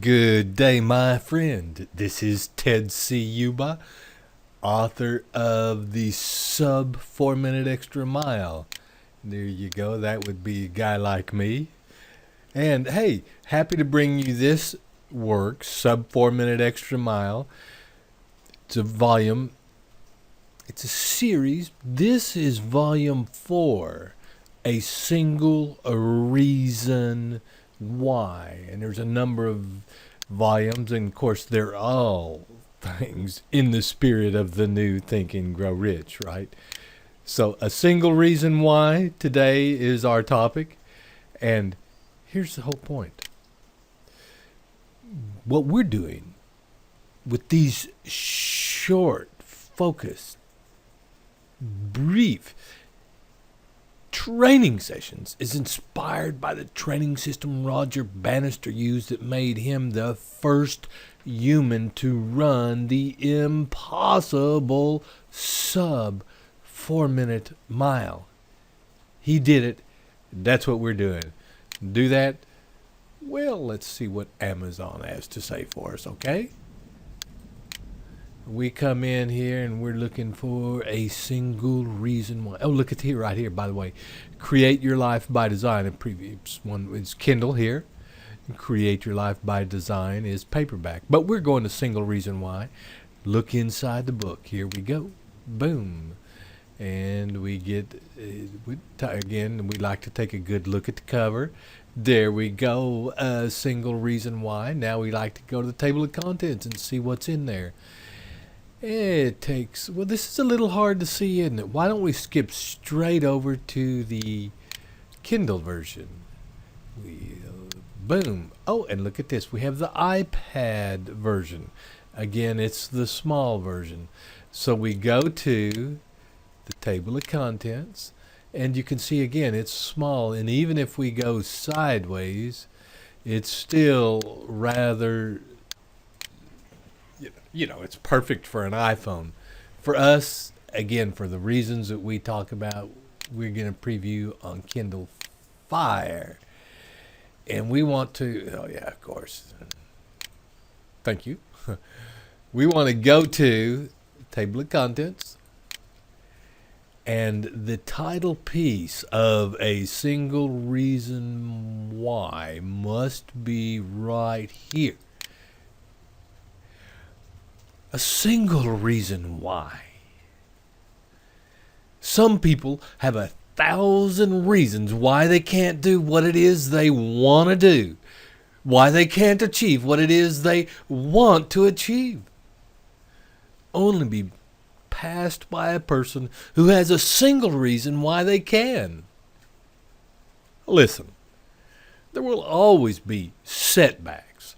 Good day, my friend. This is Ted C. Yuba, author of the Sub 4 Minute Extra Mile. There you go. That would be a guy like me. And hey, happy to bring you this work, Sub 4 Minute Extra Mile. It's a volume, it's a series. This is volume 4, A Single Reason Why. And there's a number of volumes, and of course they're all things in the spirit of the new Think and Grow Rich, right? So a single reason why today is our topic, and here's the whole point. What we're doing with these short, focused, brief training sessions is inspired by the training system Roger Bannister used that made him the first human to run the impossible sub 4 minute mile. He did it. That's what we're doing. Do that? Well, let's see what Amazon has to say for us, okay? We come in here and we're looking for a single reason why. Oh, look at here, right here, by the way. Create Your Life by Design. A previous one is Kindle here. Create Your Life by Design is paperback. But we're going to single reason why. Look inside the book. Here we go. Boom. And we get, again, we like to take a good look at the cover. There we go. A single reason why. Now we like to go to the table of contents and see what's in there. It takes, well, this is a little hard to see, isn't it? Why don't we skip straight over to the Kindle version? Boom. Oh, and look at this. We have the iPad version. Again, it's the small version. So we go to the table of contents, and you can see again, it's small. And even if we go sideways, it's still rather, it's perfect for an iPhone. For us, again, for the reasons that we talk about, we're going to preview on Kindle Fire. And we want to, oh yeah, of course. Thank you. We want to go to table of contents. And the title piece of A Single Reason Why must be right here. A single reason why. Some people have 1,000 reasons why they can't do what it is they want to do, why they can't achieve what it is they want to achieve. Only be passed by a person who has a single reason why they can. Listen, there will always be setbacks.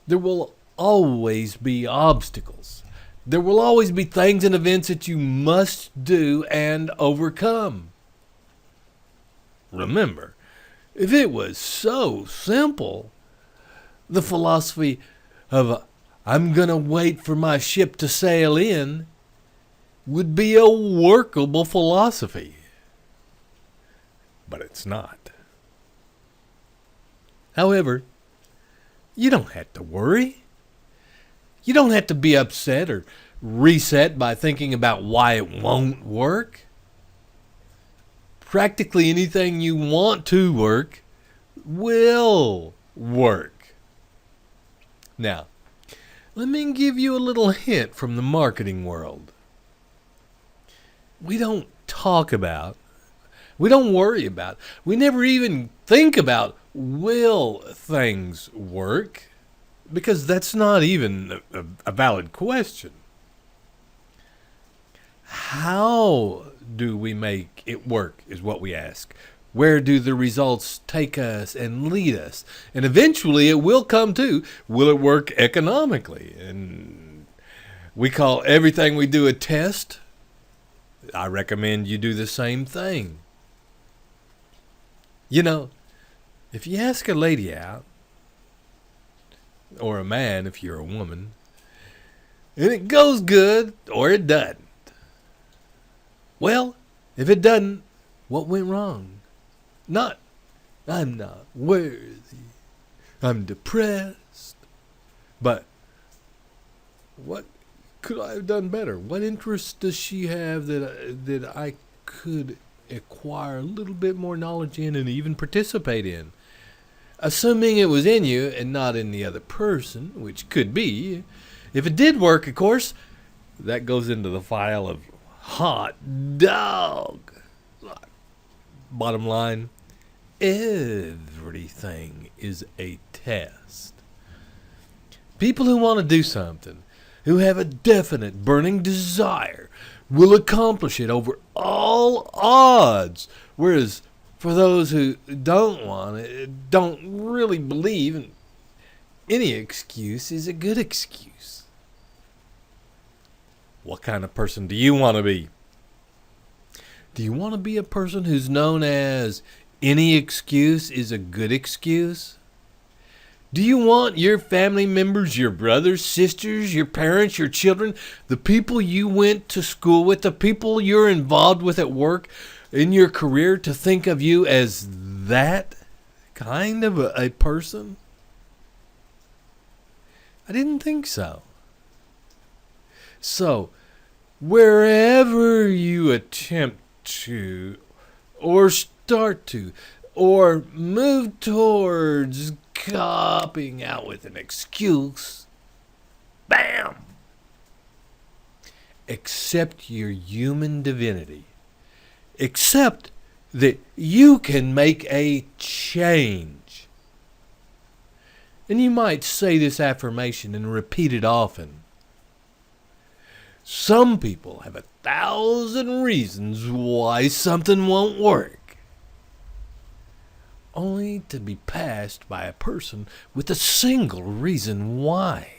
There will always be obstacles. There will always be things and events that you must do and overcome. Remember, if it was so simple, the philosophy of I'm going to wait for my ship to sail in would be a workable philosophy. But it's not. However, you don't have to worry. You don't have to be upset or reset by thinking about why it won't work. Practically anything you want to work will work. Now, let me give you a little hint from the marketing world. We don't talk about, we don't worry about, we never even think about will things work, because that's not even a valid question. How do we make it work is what we ask. Where do the results take us and lead us? And eventually it will come to, will it work economically? And we call everything we do a test. I recommend you do the same thing. If you ask a lady out, or a man if you're a woman, and it goes good or it doesn't. Well, if it doesn't, what went wrong? Not, I'm not worthy. I'm depressed. But what could I have done better? What interest does she have that I could acquire a little bit more knowledge in and even participate in? Assuming it was in you and not in the other person, which could be. If it did work, of course, that goes into the file of hot dog. Bottom line, everything is a test. People who want to do something, who have a definite burning desire, will accomplish it over all odds. Whereas for those who don't want it, don't really believe, any excuse is a good excuse. What kind of person do you want to be? Do you want to be a person who's known as any excuse is a good excuse? Do you want your family members, your brothers, sisters, your parents, your children, the people you went to school with, the people you're involved with at work, in your career, to think of you as that kind of a person? I didn't think so. So, wherever you attempt to, or start to, or move towards copping out with an excuse, bam! Accept your human divinity. Accept that you can make a change. And you might say this affirmation and repeat it often. Some people have 1,000 reasons why something won't work, only to be passed by a person with a single reason why.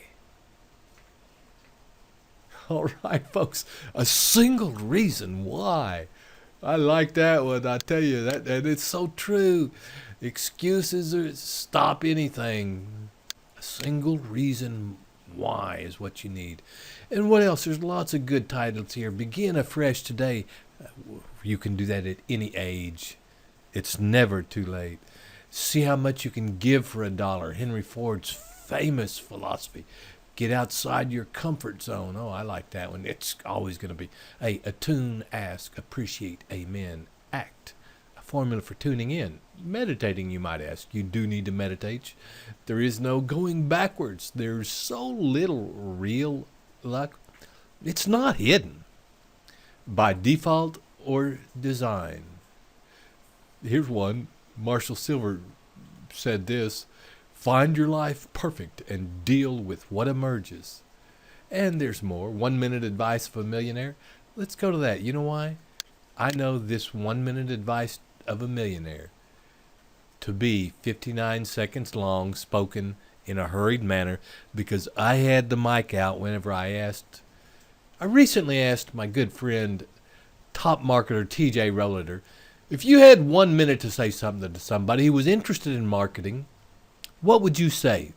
All right, folks, a single reason why. I like that one. I tell you, that it's so true. Excuses stop anything. A single reason why is what you need. And what else? There's lots of good titles here. Begin afresh today. You can do that at any age. It's never too late. See how much you can give for $1. Henry Ford's famous philosophy. Get outside your comfort zone. Oh, I like that one. It's always going to be attune, ask, appreciate, amen, act. A formula for tuning in. Meditating, you might ask. You do need to meditate. There is no going backwards. There's so little real luck. It's not hidden by default or design. Here's one. Marshall Silver said this: find your life perfect and deal with what emerges. And there's more. 1 minute advice of a millionaire. Let's go to that. You know why? I know this 1 minute advice of a millionaire to be 59 seconds long, spoken in a hurried manner, because I had the mic out whenever I recently asked my good friend, top marketer TJ Rollader, if you had 1 minute to say something to somebody who was interested in marketing, what would you say?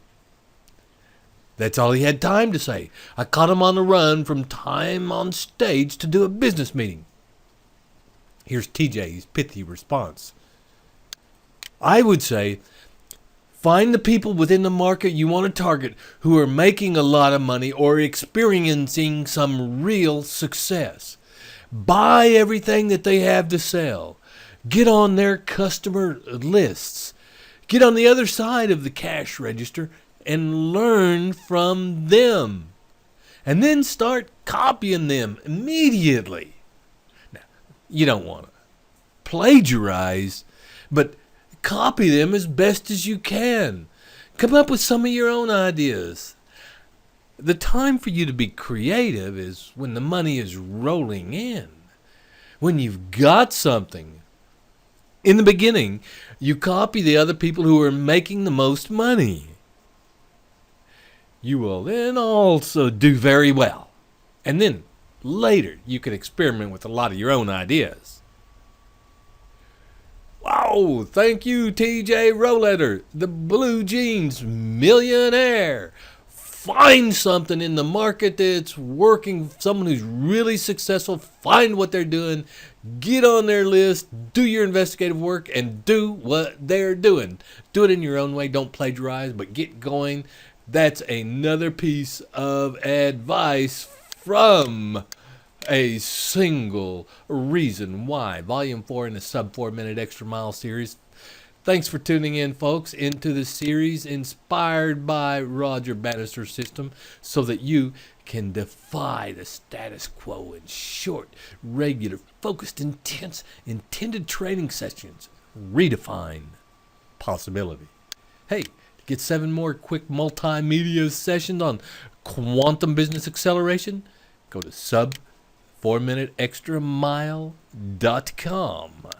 That's all he had time to say. I caught him on the run from time on stage to do a business meeting. Here's TJ's pithy response. I would say, find the people within the market you want to target who are making a lot of money or experiencing some real success. Buy everything that they have to sell. Get on their customer lists. Get on the other side of the cash register and learn from them. And then start copying them immediately. Now, you don't want to plagiarize, but copy them as best as you can. Come up with some of your own ideas. The time for you to be creative is when the money is rolling in. When you've got something. In the beginning, you copy the other people who are making the most money. You will then also do very well. And then later, you can experiment with a lot of your own ideas. Wow, thank you, TJ Rollader, the Blue Jeans millionaire. Find something in the market that's working, someone who's really successful. Find what they're doing. Get on their list. Do your investigative work and do what they're doing. Do it in your own way. Don't plagiarize, but get going. That's another piece of advice from a single reason why. Volume 4 in the sub 4 minute extra mile series. Thanks for tuning in, folks, into the series inspired by Roger Bannister's system so that you can defy the status quo in short, regular, focused, intense, intended training sessions. Redefine possibility. Hey, get 7 more quick multimedia sessions on quantum business acceleration. Go to sub4minuteextramile.com.